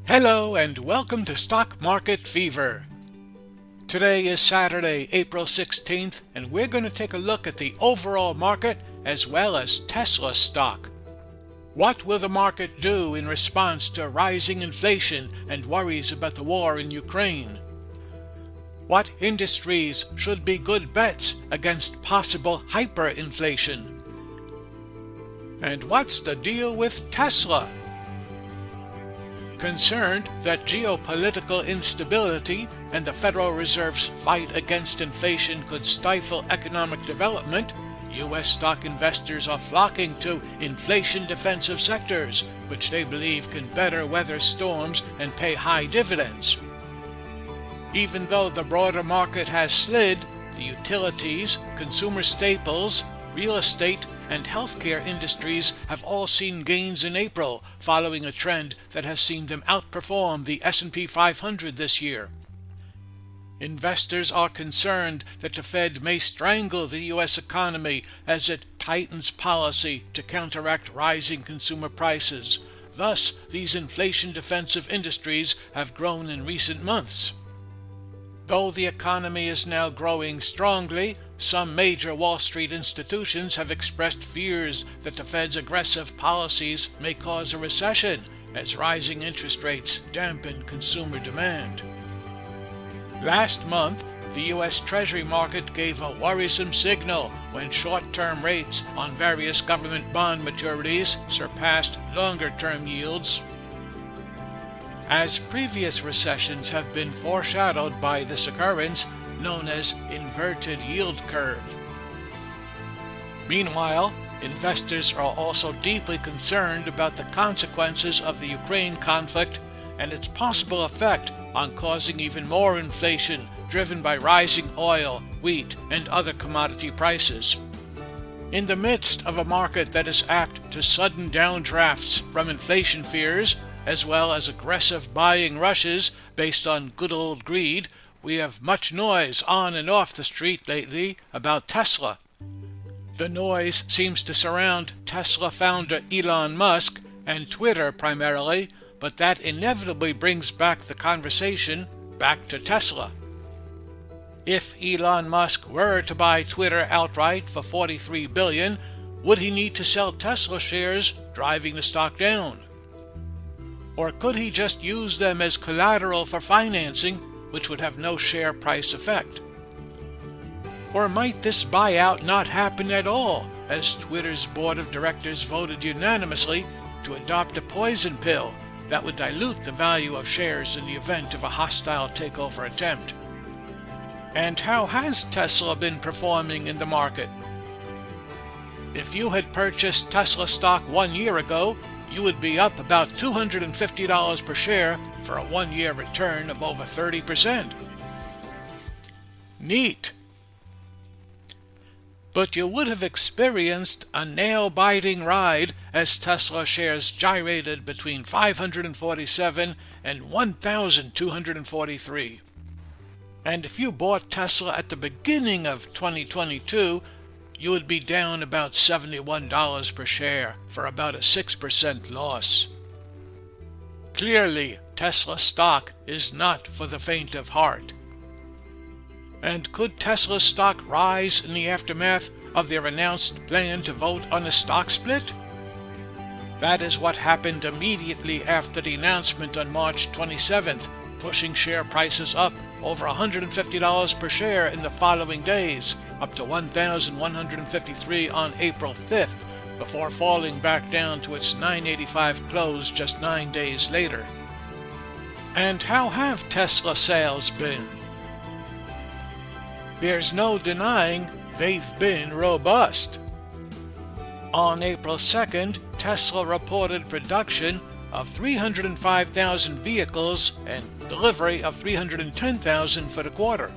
Hello and welcome to Stock Market Fever. Today is Saturday, April 16th, and we're going to take a look at the overall market as well as Tesla stock. What will the market do in response to rising inflation and worries about the war in Ukraine? What industries should be good bets against possible hyperinflation? And what's the deal with Tesla? Concerned that geopolitical instability and the Federal Reserve's fight against inflation could stifle economic development, U.S. stock investors are flocking to inflation-defensive sectors, which they believe can better weather storms and pay high dividends. Even though the broader market has slid, the utilities, consumer staples, real estate, and healthcare industries have all seen gains in April, following a trend that has seen them outperform the S&P 500 this year. Investors are concerned that the Fed may strangle the U.S. economy as it tightens policy to counteract rising consumer prices. Thus, these inflation-defensive industries have grown in recent months. Though the economy is now growing strongly, some major Wall Street institutions have expressed fears that the Fed's aggressive policies may cause a recession as rising interest rates dampen consumer demand. Last month, the U.S. Treasury market gave a worrisome signal when short-term rates on various government bond maturities surpassed longer-term yields. As previous recessions have been foreshadowed by this occurrence, known as inverted yield curve. Meanwhile, investors are also deeply concerned about the consequences of the Ukraine conflict and its possible effect on causing even more inflation driven by rising oil, wheat, and other commodity prices. In the midst of a market that is apt to sudden downdrafts from inflation fears, as well as aggressive buying rushes based on good old greed, we have much noise on and off the street lately about Tesla. The noise seems to surround Tesla founder Elon Musk and Twitter primarily, but that inevitably brings back the conversation back to Tesla. If Elon Musk were to buy Twitter outright for $43 billion, would he need to sell Tesla shares, driving the stock down? Or could he just use them as collateral for financing, which would have no share price effect? Or might this buyout not happen at all, as Twitter's board of directors voted unanimously to adopt a poison pill that would dilute the value of shares in the event of a hostile takeover attempt? And how has Tesla been performing in the market? If you had purchased Tesla stock 1 year ago, you would be up about $250 per share for a 1-year return of over 30%. Neat! But you would have experienced a nail-biting ride as Tesla shares gyrated between 547 and 1,243. And if you bought Tesla at the beginning of 2022, you would be down about $71 per share for about a 6% loss. Clearly, Tesla stock is not for the faint of heart. And could Tesla stock rise in the aftermath of their announced plan to vote on a stock split? That is what happened immediately after the announcement on March 27th, pushing share prices up over $150 per share in the following days, up to $1,153 on April 5th, before falling back down to its $985 close just 9 days later. And how have Tesla sales been? There's no denying they've been robust. On April 2nd, Tesla reported production of 305,000 vehicles and delivery of 310,000 for the quarter.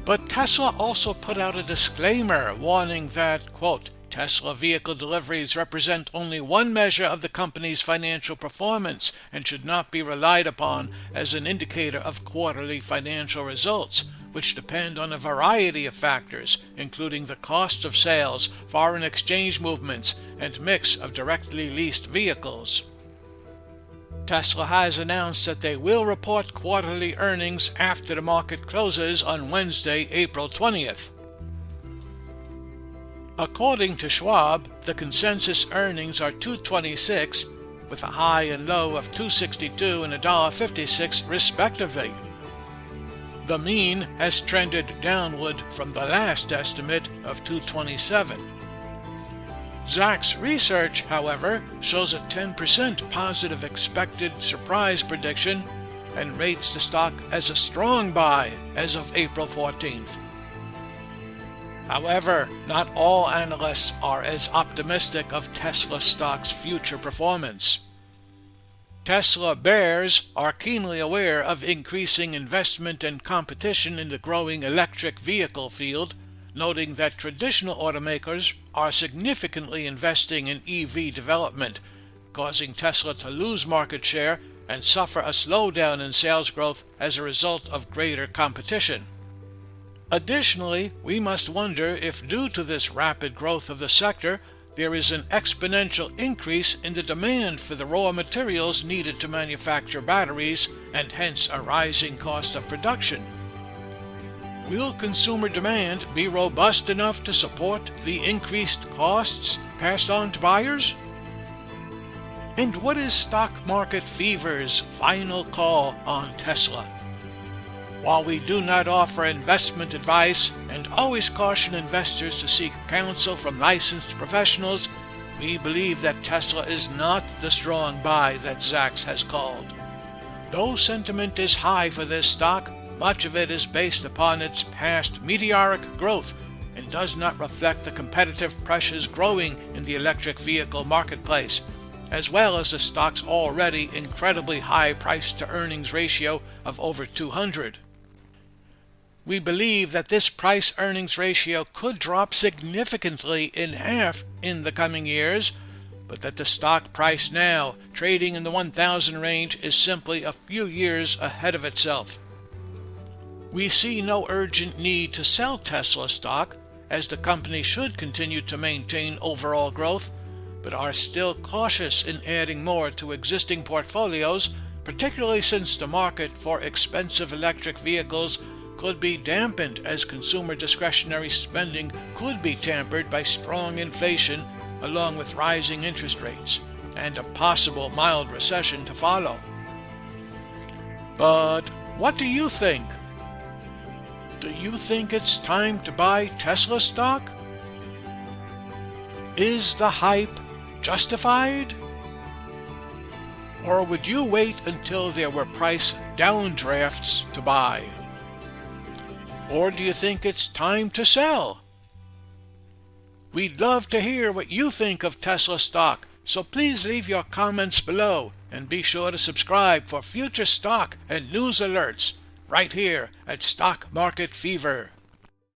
But Tesla also put out a disclaimer warning that, quote, Tesla vehicle deliveries represent only one measure of the company's financial performance and should not be relied upon as an indicator of quarterly financial results, which depend on a variety of factors, including the cost of sales, foreign exchange movements, and mix of directly leased vehicles. Tesla has announced that they will report quarterly earnings after the market closes on Wednesday, April 20th. According to Schwab, the consensus earnings are $2.26, with a high and low of $2.62 and $1.56 respectively. The mean has trended downward from the last estimate of $2.27. Zacks research, however, shows a 10% positive expected surprise prediction and rates the stock as a strong buy as of April 14th. However, not all analysts are as optimistic of Tesla stock's future performance. Tesla bears are keenly aware of increasing investment and competition in the growing electric vehicle field, noting that traditional automakers are significantly investing in EV development, causing Tesla to lose market share and suffer a slowdown in sales growth as a result of greater competition. Additionally, we must wonder if due to this rapid growth of the sector, there is an exponential increase in the demand for the raw materials needed to manufacture batteries and hence a rising cost of production. Will consumer demand be robust enough to support the increased costs passed on to buyers? And what is Stock Market Fever's final call on Tesla? While we do not offer investment advice and always caution investors to seek counsel from licensed professionals, we believe that Tesla is not the strong buy that Zacks has called. Though sentiment is high for this stock, much of it is based upon its past meteoric growth and does not reflect the competitive pressures growing in the electric vehicle marketplace, as well as the stock's already incredibly high price-to-earnings ratio of over 200. We believe that this price-earnings ratio could drop significantly in half in the coming years, but that the stock price now, trading in the 1,000 range, is simply a few years ahead of itself. We see no urgent need to sell Tesla stock, as the company should continue to maintain overall growth, but are still cautious in adding more to existing portfolios, particularly since the market for expensive electric vehicles could be dampened as consumer discretionary spending could be tampered by strong inflation along with rising interest rates and a possible mild recession to follow. But what do you think? Do you think it's time to buy Tesla stock? Is the hype justified? Or would you wait until there were price downdrafts to buy? Or do you think it's time to sell? We'd love to hear what you think of Tesla stock, so please leave your comments below and be sure to subscribe for future stock and news alerts right here at Stock Market Fever.